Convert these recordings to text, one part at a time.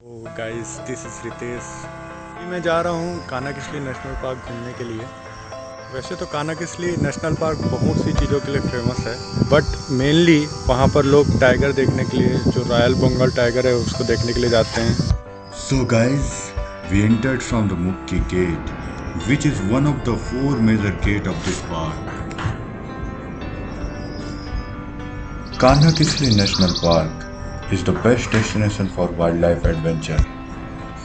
Guys this is Ritesh. मैं जा रहा हूँ कानाकिसली नेशनल पार्क घूमने के लिए। वैसे तो कानाकिसली नेशनल पार्क बहुत सी चीज़ों के लिए फेमस है, बट मेनली वहाँ पर लोग टाइगर देखने के लिए, जो रॉयल बंगाल टाइगर है उसको देखने के लिए जाते हैं। So guys, we entered from the Mukki gate, which is one of the four major gates of this park. Kanakisli National Park is the best destination for wildlife adventure,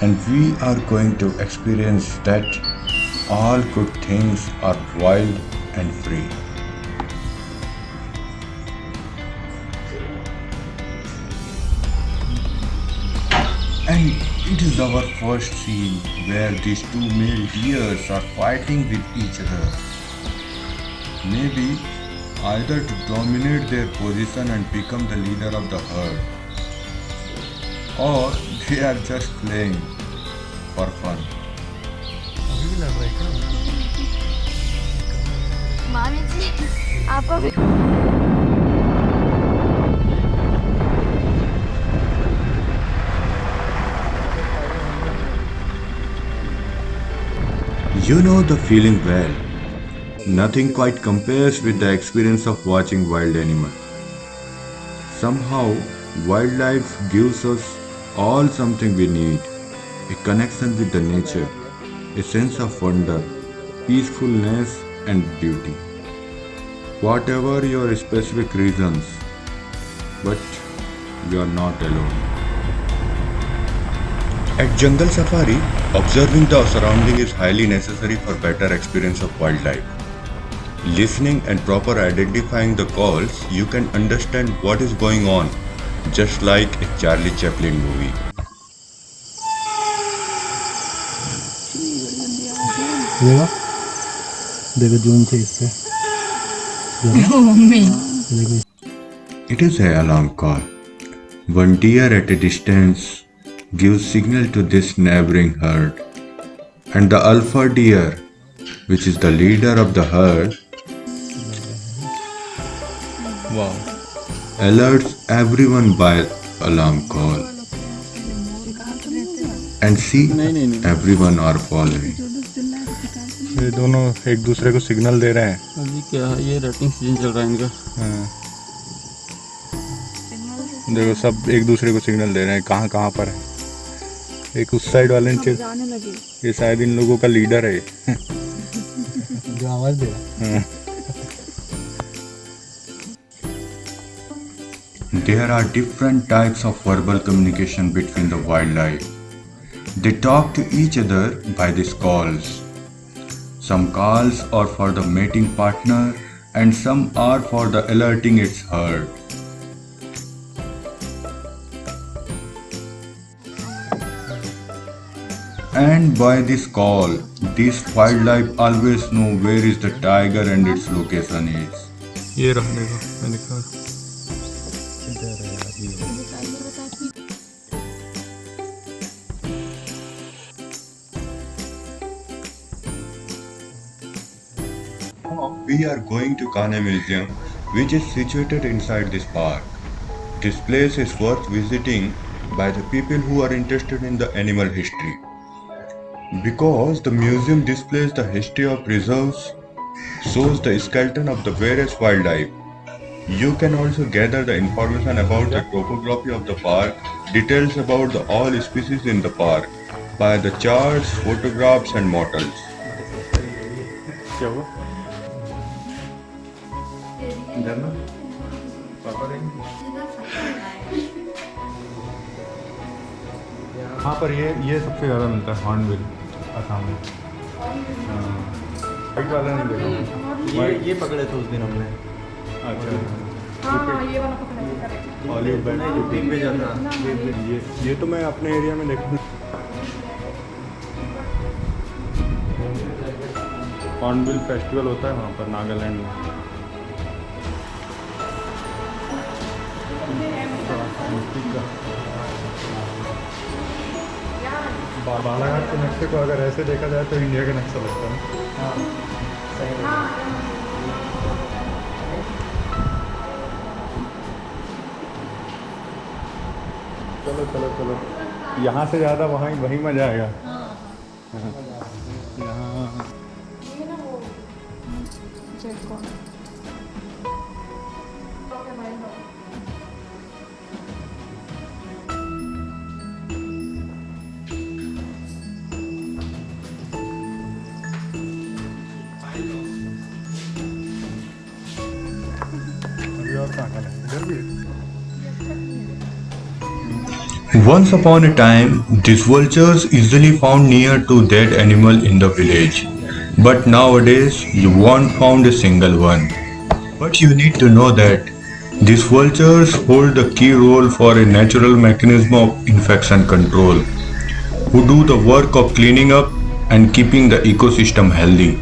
and we are going to experience that all good things are wild and free. And it is our first scene where these two male deers are fighting with each other. Maybe either to dominate their position and become the leader of the herd, or they are just playing for fun. मामी जी आपका भी You know the feeling well. Nothing quite compares with the experience of watching wild animals. Somehow, wildlife gives us all something we need: a connection with the nature, a sense of wonder, peacefulness, and beauty. Whatever your specific reasons, but you are not alone. At Jungle Safari, observing the surrounding is highly necessary for better experience of wildlife. Listening and proper identifying the calls, you can understand what is going on, just like a Charlie Chaplin movie. देखो देखो zoom से इससे देखो It is an alarm call. One deer at a distance gives signal to this neighboring herd, and the alpha deer, which is the leader of the herd, वाह, alerts everyone by alarm call. And see, everyone are following. ये दोनों एक दूसरे को signal दे रहे हैं। अभी क्या है, ये रेटिंग सीजन चल रहा है इनका। हाँ, देखो सब एक दूसरे को सिग्नल दे रहे हैं कहाँ कहाँ पर है। एक उस साइड वाले ने जाने लगे। ये शायद इन लोगों का लीडर है। जो आवाज दे रहा है। हाँ। There are different types of verbal communication between the wildlife. They talk to each other by these calls. Some calls are for the mating partner and some are for the alerting its herd. And by this call, this wildlife always know where is the tiger and its location is. ये रहा, देखो मैं दिखा रहा हूँ। We are going to Kane Museum, which is situated inside this park. This place is worth visiting by the people who are interested in the animal history. Because the museum displays the history of reserves, shows the skeleton of the various wildlife. You can also gather the information about the topography of the park, details about the all species in the park, by the charts, photographs and models. क्या हुआ? इधर ना पापा देंगे। हाँ पर ये सबसे ज़्यादा मिलता है हॉर्नबिल आसाम में। वाइट वाला नहीं देखा। ये पकड़े थे उस दिन हमने। अच्छा, हाँ ये वाला पकड़ा है। ऑलिव नहीं, जो पिक पे जाता है। ये तो मैं अपने एरिया में देखा। हॉर्नबिल फेस्टिवल होता है वहाँ पर नागालैंड में। बालाघाट के नक्शे को अगर ऐसे देखा जाए तो इंडिया का नक्शा लगता है। चलो चलो चलो। यहाँ से ज़्यादा वहाँ वहीं मज़ा आएगा। ये ना वो जेट कॉर्न अभी और कहाँ का है? इधर भी है। Once upon a time, these vultures easily found near to dead animal in the village. But nowadays, you won't find a single one. But you need to know that these vultures hold the key role for a natural mechanism of infection control, who do the work of cleaning up and keeping the ecosystem healthy.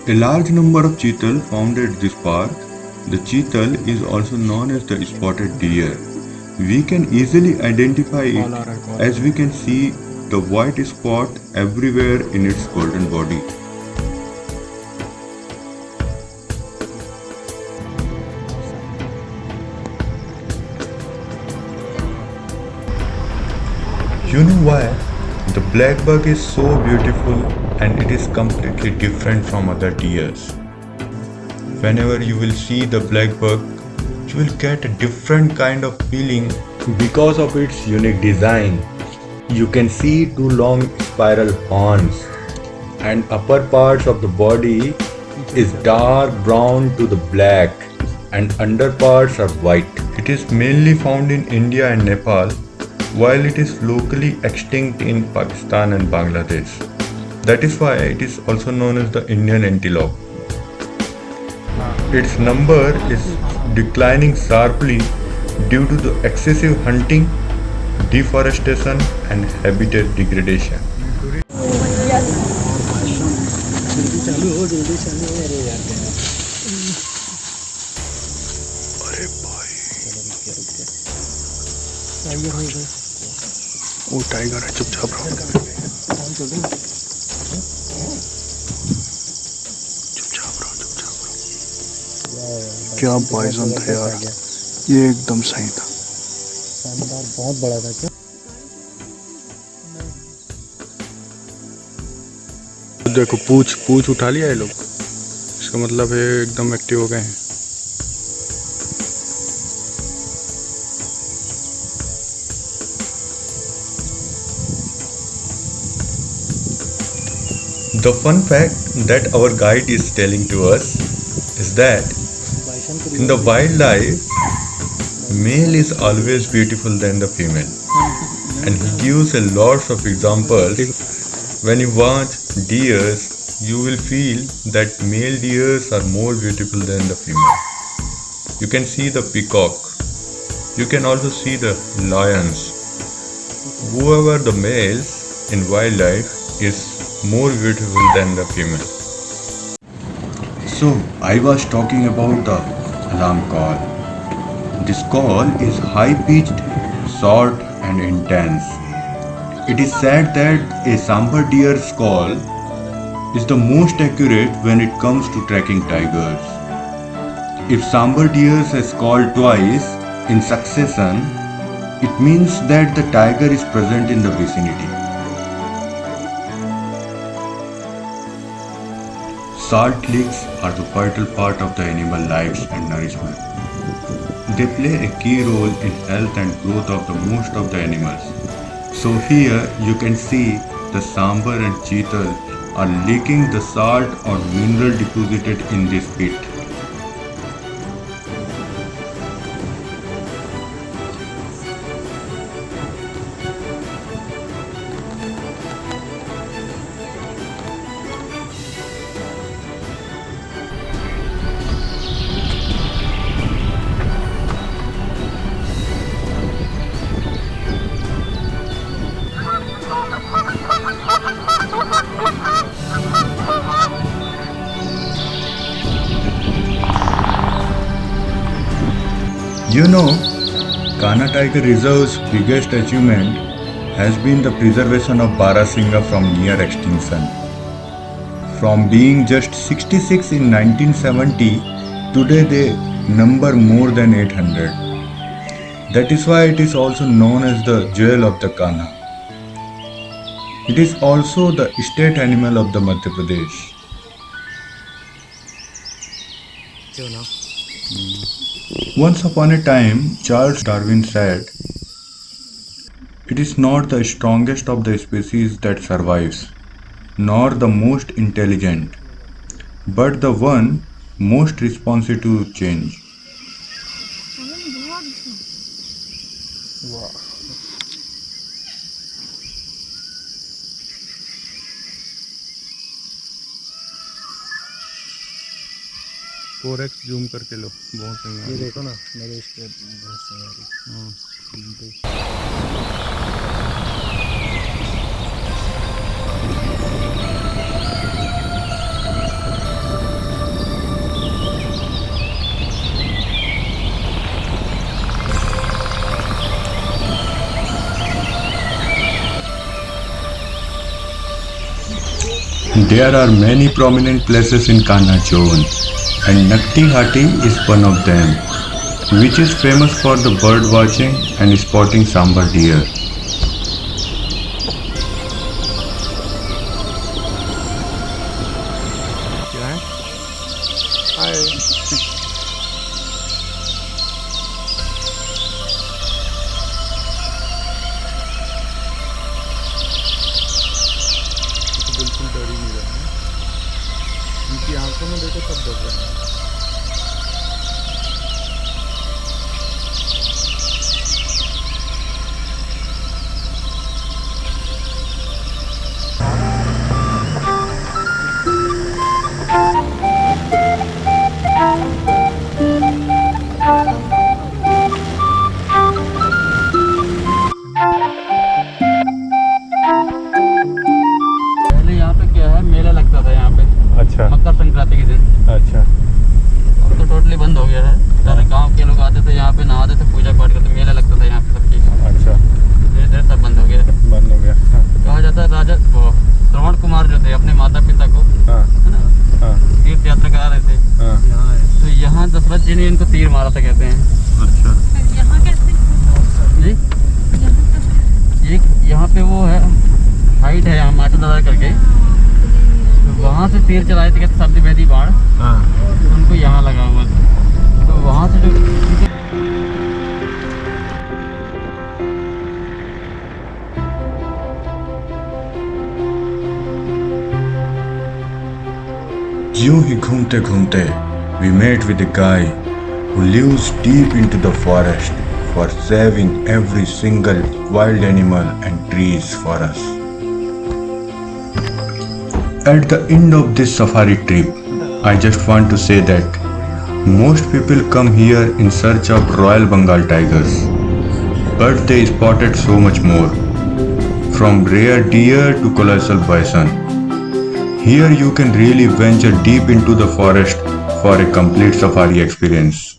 A large number of cheetal found at this park. The cheetal is also known as the spotted deer. We can easily identify it as we can see the white spot everywhere in its golden body. You know why? The black buck is so beautiful and it is completely different from other deers. Whenever you will see the black buck, you will get a different kind of feeling because of its unique design. You can see two long spiral horns and upper parts of the body is dark brown to the black and under parts are white. It is mainly found in India and Nepal, while it is locally extinct in Pakistan and Bangladesh. That is why it is also known as the Indian antelope. Its number is declining sharply due to the excessive hunting, deforestation and habitat degradation. वो tiger है, चुपचाप रहो, चुपचाप रहो। क्या bison था यार, ये एकदम सही था। शानदार, बहुत बड़ा था। क्या देखो पूछ उठा लिया ये लोग, इसका मतलब है एकदम एक्टिव हो गए हैं। The fun fact that our guide is telling to us is that in the wildlife, male is always beautiful than the female, and he gives a lots of examples. When you watch deers, you will feel that male deers are more beautiful than the female. You can see the peacock. You can also see the lions. Whoever the males in wildlife is more beautiful than the female. So I was talking about the alarm call. This call is high-pitched, short and intense. It is said that a sambar deer's call is the most accurate when it comes to tracking tigers. If sambar deer has called twice in succession, it means that the tiger is present in the vicinity. Salt licks are the vital part of the animal lives and nourishment. They play a key role in health and growth of the most of the animals. So here you can see the sambar and cheetal are licking the salt or mineral deposited in this pit. You know, Kana Tiger Reserve's biggest achievement has been the preservation of Barasingha from near extinction. From being just 66 in 1970, today they number more than 800. That is why it is also known as the jewel of the Kana. It is also the state animal of the Madhya Pradesh. Once upon a time, Charles Darwin said, "It is not the strongest of the species that survives, nor the most intelligent, but the one most responsive to change." Four x zoom करके लो, बहुत सही ये है। देखो ना, मेरे इस पे बहुत सही आ रही हाँ। है। There are many prominent places in Kanha zone, and Nakti Hati is one of them, which is famous for the bird watching and spotting sambar deer. क्या है? हाय। तो बिल्कुल डर ही नहीं रहा है। उनकी आंखों में देखो सब डर रहे हैं। पहले यहाँ पे क्या है, मेला लगता था यहाँ पे अच्छा मकर संक्रांति के दिन। अच्छा। अब तो टोटली बंद हो गया है। सारे गांव के लोग आते थे यहाँ पे, नहाते थे, पूजा पाठ करते, मेला लगता था यहाँ पे सब चीज़। अच्छा, धीरे धीरे सब बंद हो गया। बंद हो गया। हाँ कहा जाता है राजा वो श्रवण कुमार जो थे, अपने माता पिता को, हाँ है ना, हाँ तीर्थ यात्रा करा रहे थे, हाँ। यहाँ है। तो यहाँ दशरथ जी ने इनको तीर मारा था कहते हैं अच्छा यहाँ कैसे? जी। एक यहाँ पे वो है, हाइट है यहाँ माता दादा करके, तो वहाँ से तीर चलाए थे कहते शब्द वेदी बाण, हाँ। तो उनको यहाँ लगा हुआ था। तो वहाँ से जो यूं ही घूमते घूमते we met with a guy who lives deep into the forest for saving every single wild animal and trees for us. At the end of this safari trip, I just want to say that most people come here in search of Royal Bengal tigers, but they spotted so much more, from rare deer to colossal bison. Here you can really venture deep into the forest for a complete safari experience.